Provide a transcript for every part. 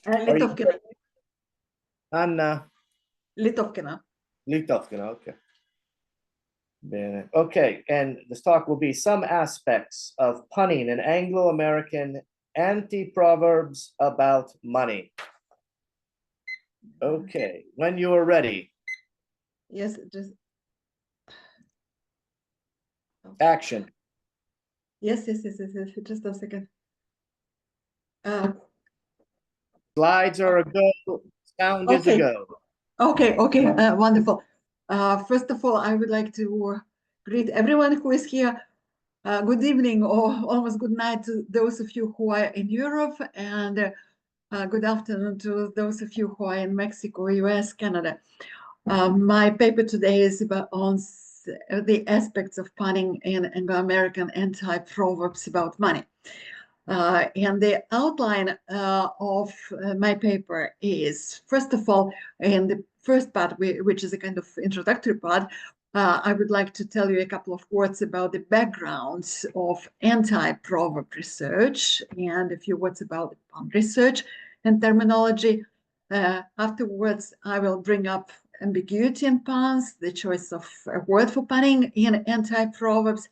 Litovkina. Anna? Litovkina. Litovkina, okay. Bene. Okay, and this talk will be some aspects of punning in Anglo-American anti-proverbs about money. Okay, when you are ready. Yes, just action. Yes, just a second. Slides are a go, sound is a go. Okay, wonderful. First of all, I would like to greet everyone who is here. Good evening or almost good night to those of you who are in Europe, and good afternoon to those of you who are in Mexico, US, Canada. My paper today is about on the aspects of punning in Anglo-American anti-proverbs about money. And the outline of my paper is, first of all, in the first part, which is a kind of introductory part, I would like to tell you a couple of words about the background of anti-proverb research and a few words about pun research and terminology. Afterwards, I will bring up ambiguity in puns, the choice of a word for punning in anti-proverbs,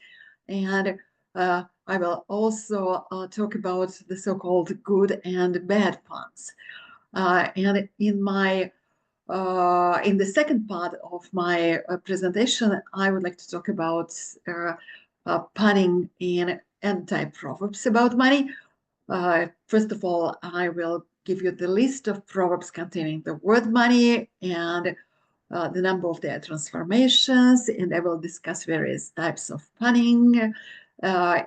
and I will also talk about the so-called good and bad puns. And in the second part of my presentation, I would like to talk about punning in anti-proverbs about money. First of all, I will give you the list of proverbs containing the word money and the number of their transformations, and I will discuss various types of punning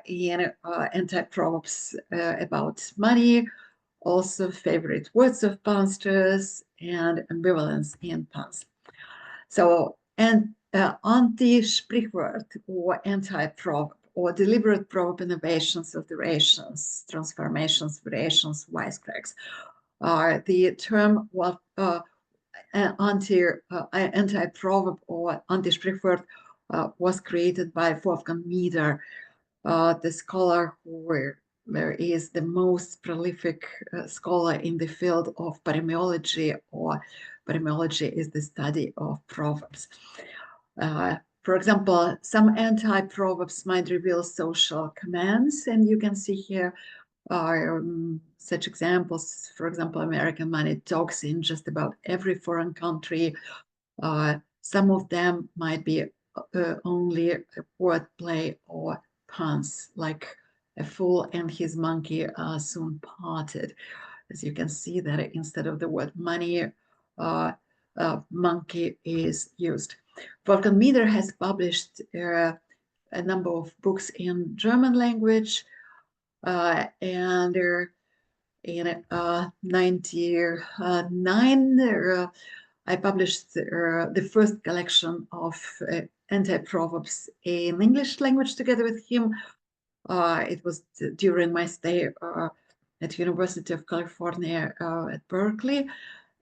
in anti-proverbs about money, also favorite words of punsters, and ambivalence in puns. So, and anti-Sprichwort or anti-proverb or deliberate proverb innovations, alterations, transformations, variations, wisecracks are the term what anti-proverb or anti-Sprichwort was created by Wolfgang Mieder, the scholar who is the most prolific scholar in the field of paremiology, or paremiology is the study of proverbs. For example, some anti-proverbs might reveal social commands, and you can see here such examples. For example, American money talks in just about every foreign country. Some of them might be only wordplay or puns, like a fool and his monkey are soon parted. As you can see that instead of the word money, monkey is used. Wolfgang Mieder has published a number of books in German language, and in 1999, I published the first collection of anti-proverbs in English language together with him. It was during my stay at University of California at Berkeley.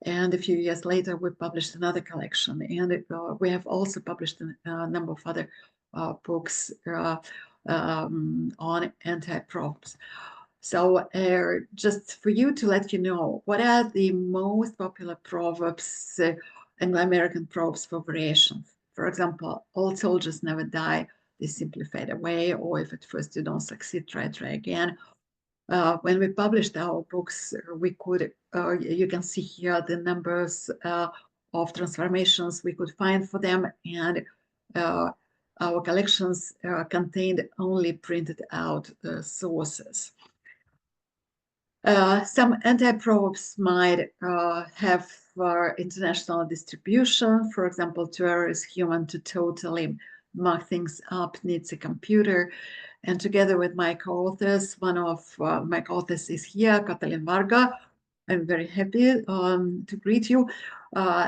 And a few years later, we published another collection. And we have also published a number of other books on anti-proverbs. So just for you to let you know, what are the most popular proverbs, Anglo-American proverbs for variation? For example, old soldiers never die, they simply fade away, or if at first you don't succeed, try again. When we published our books, we could, you can see here the numbers of transformations we could find for them, and our collections contained only printed out sources. Some anti-proverbs might have international distribution. For example, to err is human, to totally muck things up needs a computer. And together with my co-authors, one of my co-authors is here, Katalin Varga. I'm very happy to greet you.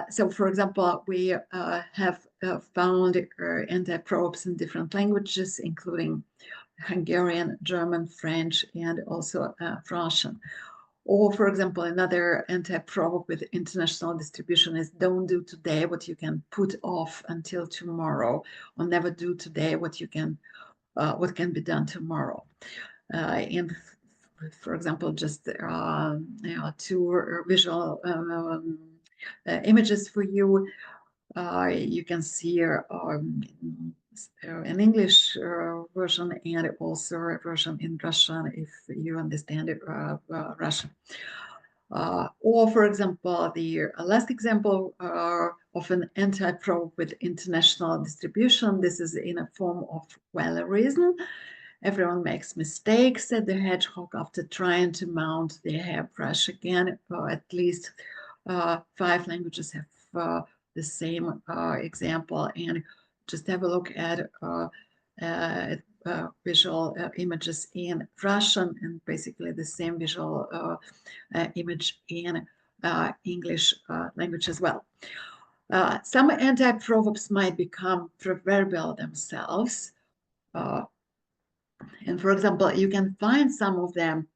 So, for example, we have found anti-proverbs in different languages, including Hungarian, German, French, and also Russian. Or, for example, another anti-proverb with international distribution is don't do today what you can put off until tomorrow, or never do today what can be done tomorrow. And for example, just two visual images for you. You can see here an English version and also a version in Russian if you understand Russian. Or, for example, the last example of an anti-proverb with international distribution. This is in a form of Wellerism. Everyone makes mistakes, said the hedgehog after trying to mount the hairbrush again. At least 5 languages have the same example, and just have a look at visual images in Russian and basically the same visual image in English language as well. Some anti-proverbs might become proverbial themselves. And for example, you can find some of them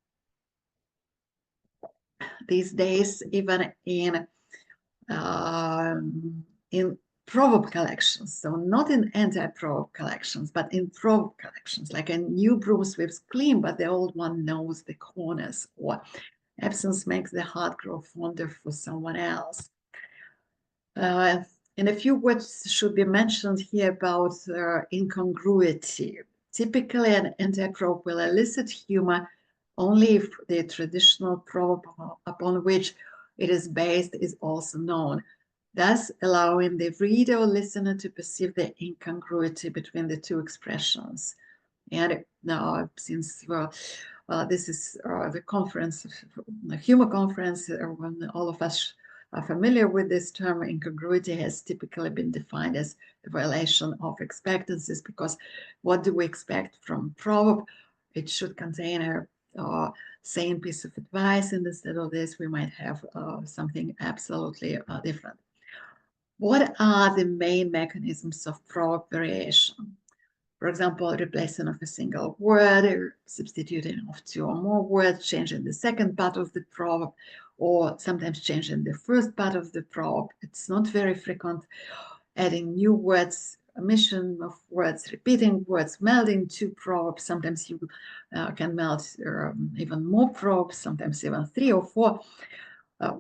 these days even in proverb collections. So not in anti-proverb collections, but in proverb collections, like a new broom sweeps clean, but the old one knows the corners, or absence makes the heart grow fonder for someone else. And a few words should be mentioned here about incongruity. Typically, an anti-proverb will elicit humor only if the traditional proverb upon which it is based is also known, thus allowing the reader or listener to perceive the incongruity between the two expressions. And now, since this is the conference, the humor conference, when all of us are familiar with this term, incongruity has typically been defined as a violation of expectancies, because what do we expect from proverb? It should contain a sane piece of advice, and instead of this, we might have something absolutely different. What are the main mechanisms of proverb variation? For example, replacing of a single word, or substituting of 2 or more words, changing the second part of the proverb, or sometimes changing the first part of the proverb. It's not very frequent. Adding new words, omission of words, repeating words, melding 2 proverbs. Sometimes you can meld even more proverbs, sometimes even 3 or 4.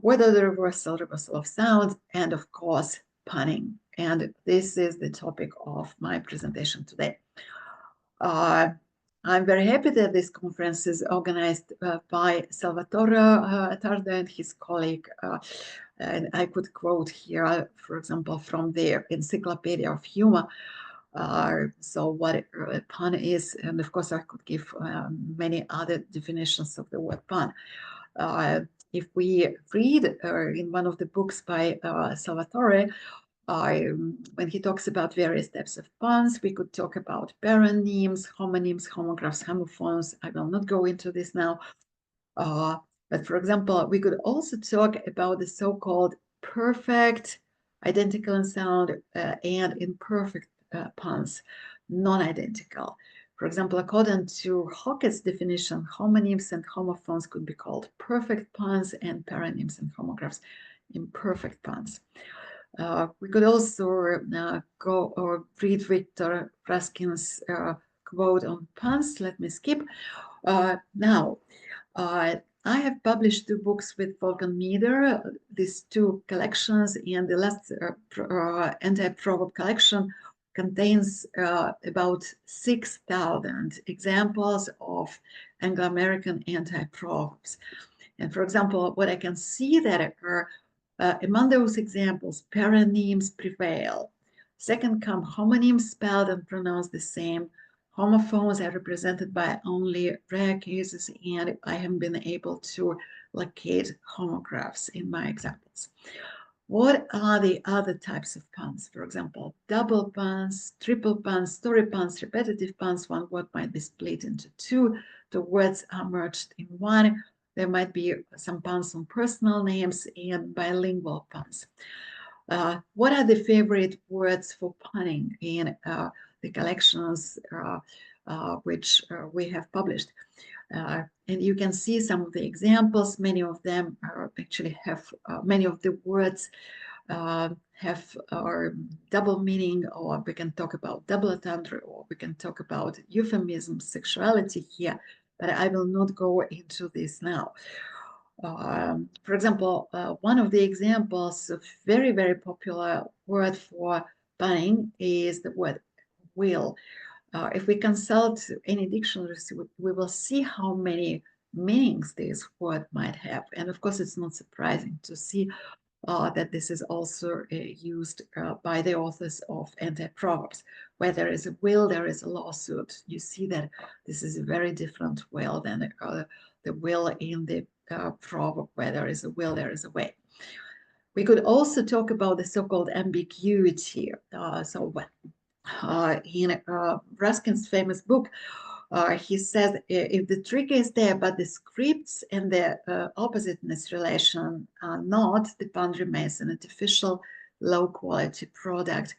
Word order reversal, reversal of sound, and of course, punning. And this is the topic of my presentation today. I'm very happy that this conference is organized by Salvatore Tardo and his colleague. And I could quote here, for example, from the Encyclopedia of Humor. So what a pun is, and of course I could give many other definitions of the word pun. If we read in one of the books by Salvatore, when he talks about various types of puns, we could talk about paronyms, homonyms, homographs, homophones. I will not go into this now. But for example, we could also talk about the so-called perfect, identical in sound, and imperfect puns, non-identical. For example, according to Hockett's definition, homonyms and homophones could be called perfect puns, and paronyms and homographs imperfect puns. We could also go or read Victor Raskin's quote on puns. Let me skip. Now, I have published 2 books with Wolfgang Mieder, these 2 collections, and the last anti-proverb collection contains about 6,000 examples of Anglo-American anti-proverbs. And for example, what I can see that among those examples, paronyms prevail. Second come homonyms spelled and pronounced the same. Homophones are represented by only rare cases, and I haven't been able to locate homographs in my examples. What are the other types of puns? For example, double puns, triple puns, story puns, repetitive puns. One word might be split into 2. The words are merged in 1. There might be some puns on personal names and bilingual puns. What are the favorite words for punning in the collections which we have published? And you can see some of the examples. Many of them actually have, many of the words have double meaning, or we can talk about double entendre, or we can talk about euphemism, sexuality here. but I will not go into this now. For example, one of the examples of very, very popular word for punning is the word will. If we consult any dictionaries, we will see how many meanings this word might have. And of course, it's not surprising to see that this is also used by the authors of anti-proverbs. Where there is a will, there is a lawsuit. You see that this is a very different will than the will in the proverb. Where there is a will, there is a way. We could also talk about the so-called ambiguity. In Ruskin's famous book, he says if the trick is there, but the scripts and the oppositeness relation are not, the pun remains an artificial, low-quality product.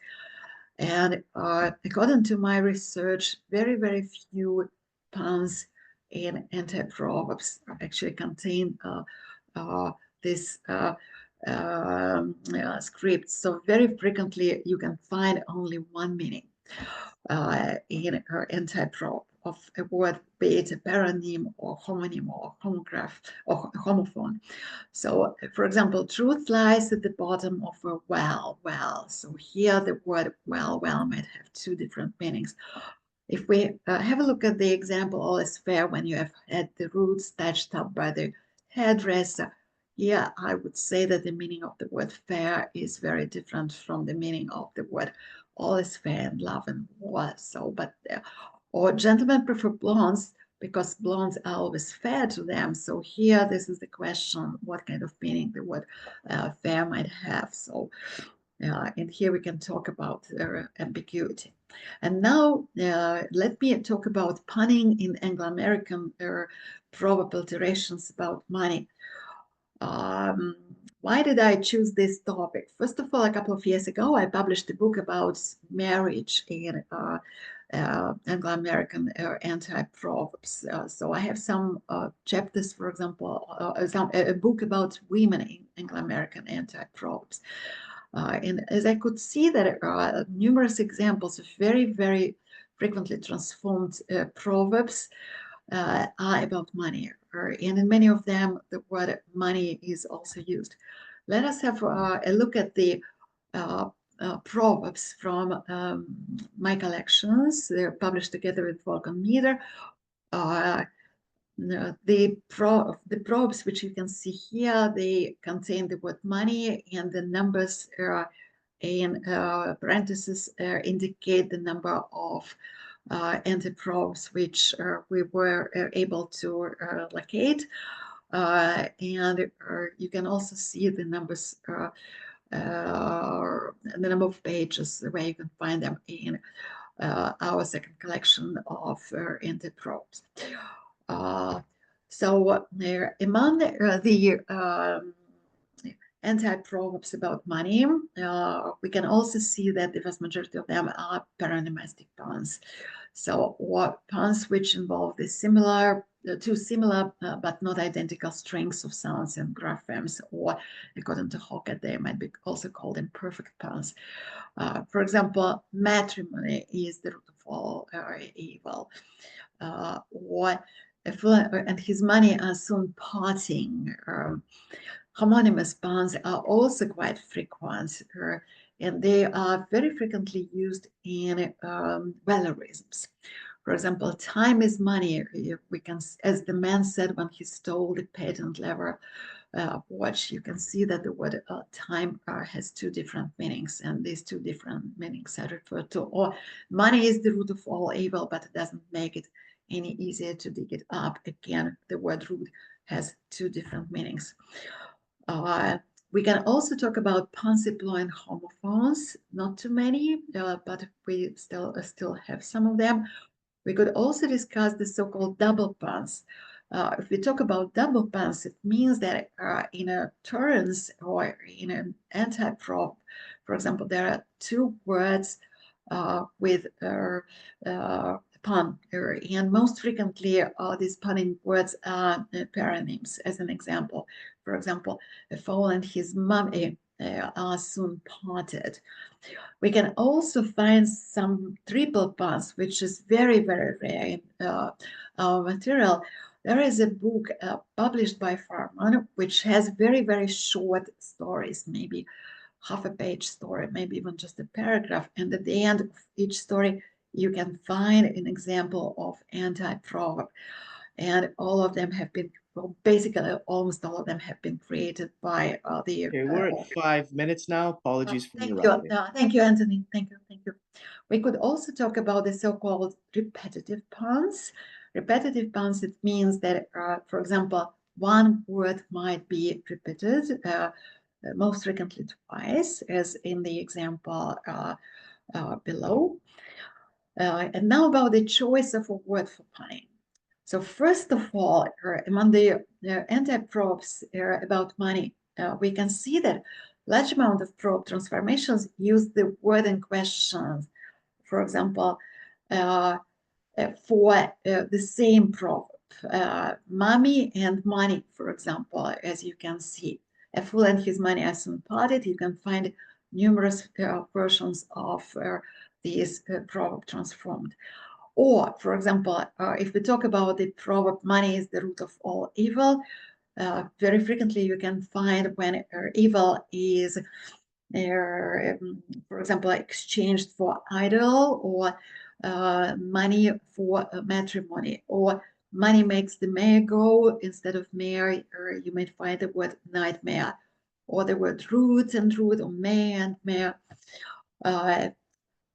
And according to my research, very, very few puns in anti-proverbs actually contain this script. So very frequently you can find only one meaning in her anti-proverb of a word, be it a paronym or homonym or homograph or homophone. So, for example, truth lies at the bottom of a well. So here the word well might have two different meanings. If we have a look at the example, all is fair when you have had the roots touched up by the hairdresser. Yeah, I would say that the meaning of the word fair is very different from the meaning of the word all is fair in love and war. So, but or gentlemen prefer blondes because blondes are always fair to them. So here, this is the question: what kind of meaning the word fair might have? So, and here we can talk about ambiguity. And now, let me talk about punning in Anglo-American proverb alterations about money. Why did I choose this topic? First of all, a couple of years ago, I published a book about marriage in Anglo-American anti-proverbs. So I have some chapters, for example, a book about women in Anglo-American anti-proverbs. And as I could see that there are numerous examples of very, very frequently transformed proverbs are about money. And in many of them, the word money is also used. Let us have a look at the proverbs from my collections. They're published together with Wolfgang Mieder. The proverbs which you can see here, they contain the word money, and the numbers in parentheses indicate the number of anti-proverbs which we were able to locate. And you can also see the numbers, the number of pages where you can find them in our second collection of anti-proverbs. So among the anti-proverbs about money, we can also see that the vast majority of them are paronymistic puns. So what puns which involve the two similar but not identical strings of sounds and graphemes, or according to Hockett, they might be also called imperfect puns. For example, matrimony is the root of all evil, or and his money are soon parting. Homonymous puns are also quite frequent, and they are very frequently used in valorisms. For example, time is money. We can, as the man said when he stole the patent leather watch, you can see that the word time has two different meanings, and these two different meanings are referred to. Or money is the root of all evil, but it doesn't make it any easier to dig it up. Again, the word root has two different meanings. We can also talk about puns employing homophones, not too many, but we still have some of them. We could also discuss the so-called double puns. If we talk about double puns, it means that in a turns or in an anti-proverb, for example, there are two words with pun, and most frequently these punning words are paronyms. As an example, for example, a fool and his mummy are soon parted. We can also find some triple puns, which is very, very rare in our material. There is a book published by Farman, which has very, very short stories, maybe half a page story, maybe even just a paragraph. And at the end of each story, you can find an example of anti-proverb. And all of them have been, well, basically almost all of them have been created by the Okay, we're at 5 minutes now. Apologies for thank you. interrupting. Thank you, Anthony. Thank you. Thank you. We could also talk about the so-called repetitive puns. Repetitive puns, it means that, for example, one word might be repeated most frequently twice, as in the example below. And now about the choice of a word for punning. So first of all, among the anti-proverbs about money, we can see that large amount of proverb transformations use the word in question. For example, for the same proverb, mommy and money, for example, as you can see. A fool and his money are soon parted. You can find numerous versions of this proverb transformed. Or, for example, if we talk about the proverb, money is the root of all evil, very frequently you can find when evil is, for example, exchanged for idol, or money for matrimony, or money makes the mayor go instead of mayor, or you might find the word nightmare, or the word root and root, or mayor and mayor.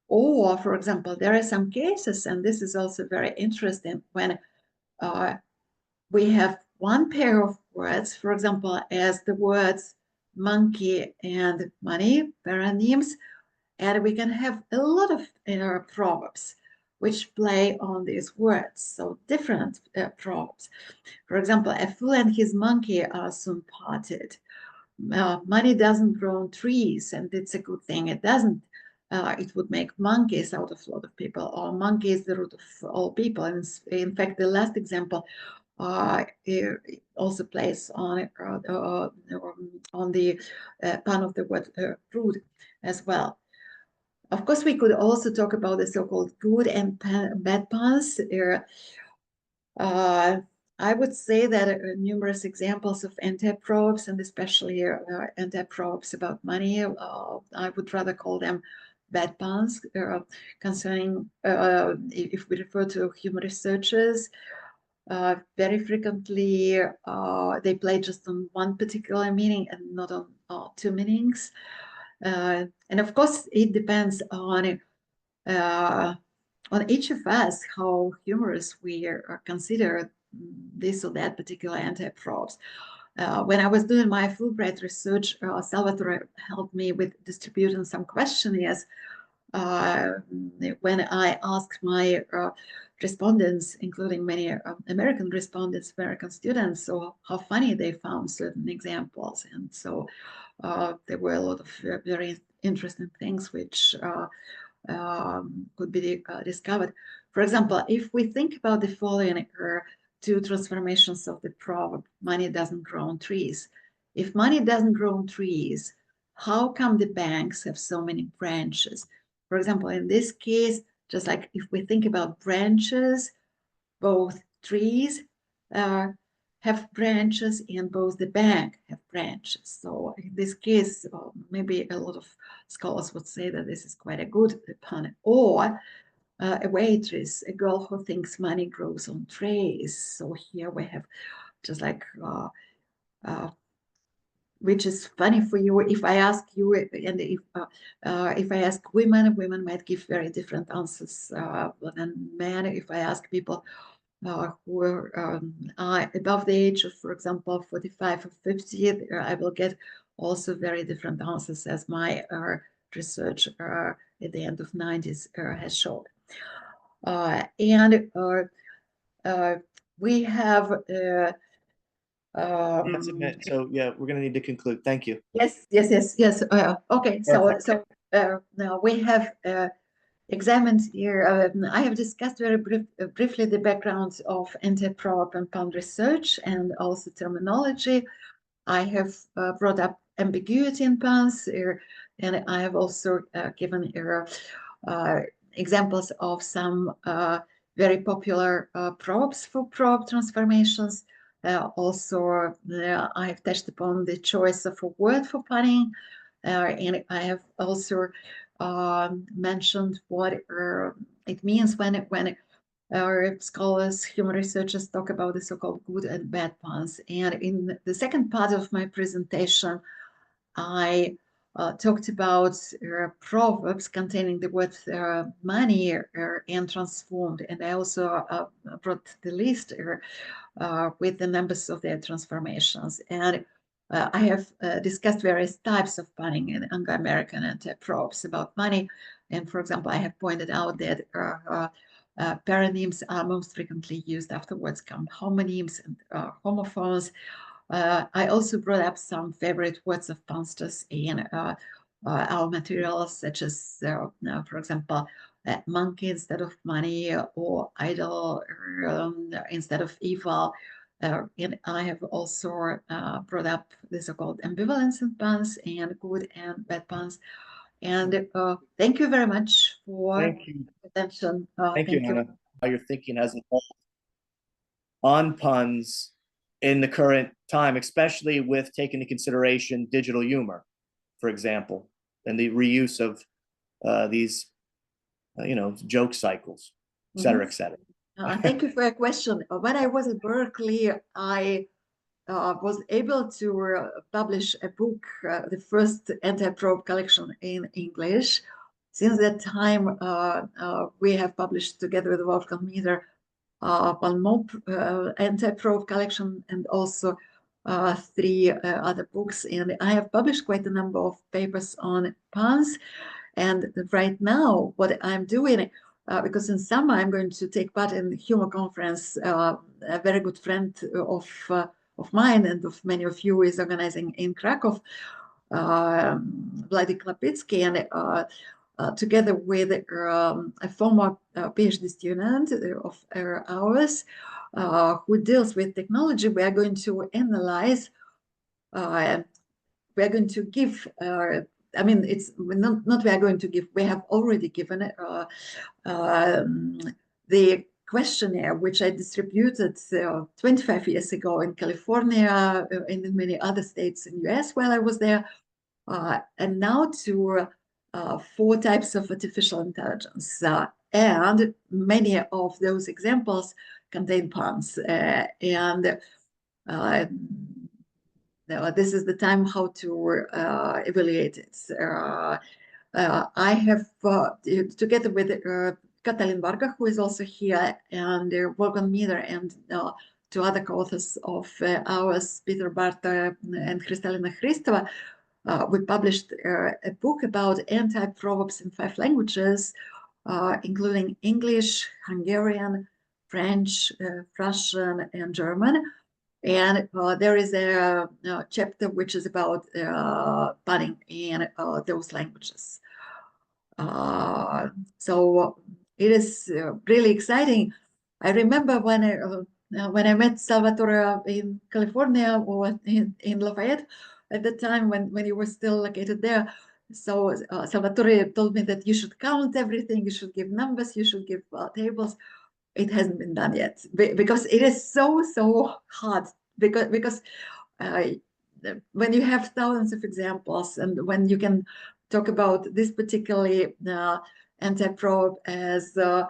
Or, for example, there are some cases, and this is also very interesting, when we have one pair of words, for example, as the words monkey and money, paronyms, and we can have a lot of proverbs which play on these words, so different proverbs. For example, a fool and his monkey are soon parted. Money doesn't grow on trees, and it's a good thing it doesn't. It would make monkeys out of a lot of people, or monkey is the root of all people. And in fact, the last example also plays on the pun of the word root as well. Of course, we could also talk about the so-called good and bad puns. I would say that numerous examples of anti-proverbs, and especially anti-proverbs about money, I would rather call them bad puns, concerning, if we refer to human researchers, very frequently they play just on one particular meaning and not on two meanings. And of course, it depends on each of us how humorous we consider this or that particular anti-proverbs. When I was doing my Fulbright research, Salvatore helped me with distributing some questionnaires. When I asked my respondents, including many American respondents, American students, so how funny they found certain examples. And so there were a lot of very interesting things which could be discovered. For example, if we think about the following two transformations of the proverb, money doesn't grow on trees. If money doesn't grow on trees, how come the banks have so many branches? For example, in this case, just like if we think about branches, both trees have branches, and both the bank have branches. So in this case, maybe a lot of scholars would say that this is quite a good pun. Or a waitress, a girl who thinks money grows on trays. So here we have just like, which is funny for you. If I ask you, and if I ask women might give very different answers than men. If I ask people who are above the age of, for example, 45 or 50, I will get also very different answers, as my research at the end of 90s has shown. And we have That's a bit. So yeah, we're gonna need to conclude. Thank you. yes. Okay, so now we have examined here. I have discussed very briefly the backgrounds of anti-proverb and pun research, and also terminology. I have brought up ambiguity in puns, and I have also given examples of some very popular probes for probe transformations. Also, I have touched upon the choice of a word for punning, and I have also mentioned what it means when our scholars, human researchers talk about the so-called good and bad puns. And in the second part of my presentation, I talked about proverbs containing the word money and transformed. And I also brought the list with the numbers of their transformations. And I have discussed various types of punning in Anglo-American anti-proverbs about money. And for example, I have pointed out that paronyms are most frequently used after words come homonyms and homophones. I also brought up some favorite words of punsters in our materials, such as, for example, monkey instead of money, or idol instead of evil. And I have also brought up the so-called ambivalence in puns and good and bad puns. And thank you very much for attention. Thank you, Anna. How your thinking has evolved on puns in the current time, especially with taking into consideration digital humor, for example, and the reuse of these, joke cycles, et cetera, et cetera. Thank you for your question. When I was at Berkeley, I was able to publish a book, the first anti-probe collection in English. Since that time, we have published together with Wolfgang Mieder one more anti-probe collection, and also 3 other books. And I have published quite a number of papers on puns. And right now, what I'm doing, because in summer I'm going to take part in the humor conference, a very good friend of mine and of many of you is organizing in Krakow, Vladimir Klapitsky, and together with a former PhD student of ours who deals with technology, we are going to analyze, we are going to give, I mean, it's not we are going to give, we have already given the questionnaire, which I distributed 25 years ago in California and in many other states in US while I was there, and now to 4 types of artificial intelligence. And many of those examples contain puns. And this is the time how to evaluate it. I have, together with Katalin Varga, who is also here, and Wolfgang Mieder, and 2 other co-authors of ours, Peter Barta and Kristalina Hristova, we published a book about anti-proverbs in 5 languages, including English, Hungarian, French, Russian, and German. And there is a chapter which is about punning in those languages. So it is really exciting. I remember when I met Salvatore in California, or in Lafayette at the time when you were still located there. So Salvatore told me that you should count everything, you should give numbers, you should give tables. It hasn't been done yet because it is so hard, because when you have thousands of examples, and when you can talk about this particularly anti-proverb as a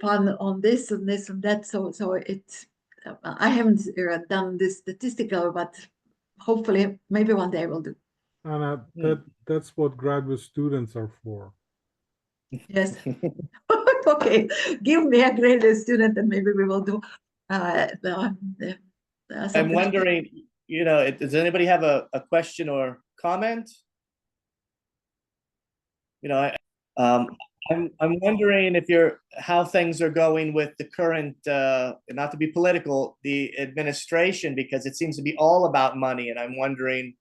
pun on this and this and that, so it I haven't done this statistical, but hopefully maybe one day I will do. Anna, that's what graduate students are for. Yes. Okay, give me a graduate student and maybe we will do I'm wondering, does anybody have a question or comment? I'm wondering if how things are going with the current, not to be political, the administration, because it seems to be all about money, and I'm wondering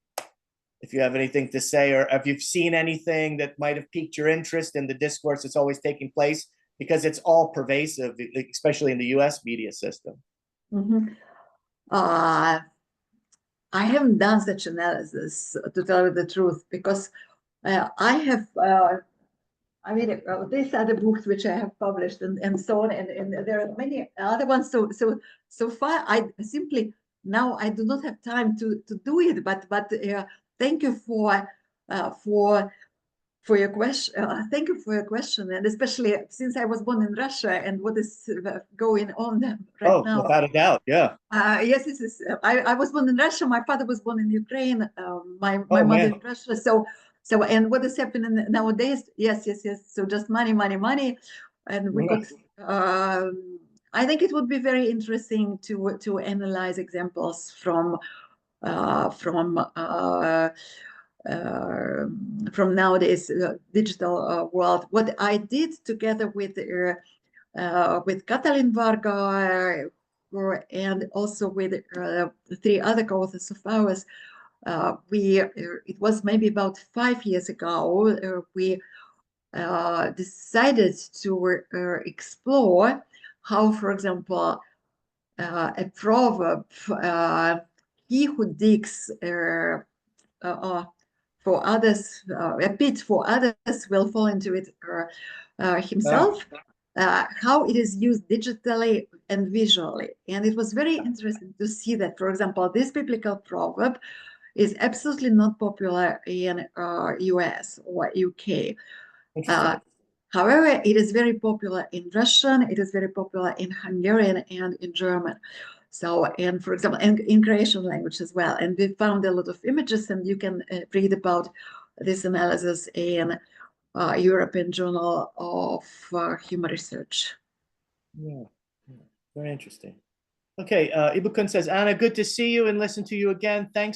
if you have anything to say, or if you've seen anything that might have piqued your interest in the discourse that's always taking place, because it's all pervasive, especially in the US media system. I haven't done such analysis, to tell you the truth, because I have, I mean, these are the books which I have published and so on, and there are many other ones. So far, I simply now I do not have time to do it. But thank you for your question. Thank you for your question, and especially since I was born in Russia and what is going on right now. Without a doubt, yeah. Yes, this is. I was born in Russia. My father was born in Ukraine. My mother man. in Russia. So, and what is happening nowadays? Yes. So just money, and we could. I think it would be very interesting to analyze examples from nowadays digital world. What I did together with Katalin Varga and also with 3 other co-authors of ours, it was maybe about 5 years ago, we decided to explore how, for example, a proverb, he who digs for others, a pit for others will fall into it himself, how it is used digitally and visually. And it was very interesting to see that, for example, this biblical proverb is absolutely not popular in US or UK. However, it is very popular in Russian, it is very popular in Hungarian and in German. So, and for example, and in Croatian language as well. And we found a lot of images, and you can read about this analysis in European Journal of Human Research. Yeah, very interesting. Okay, Ibukun says, Anna, good to see you and listen to you again. Thanks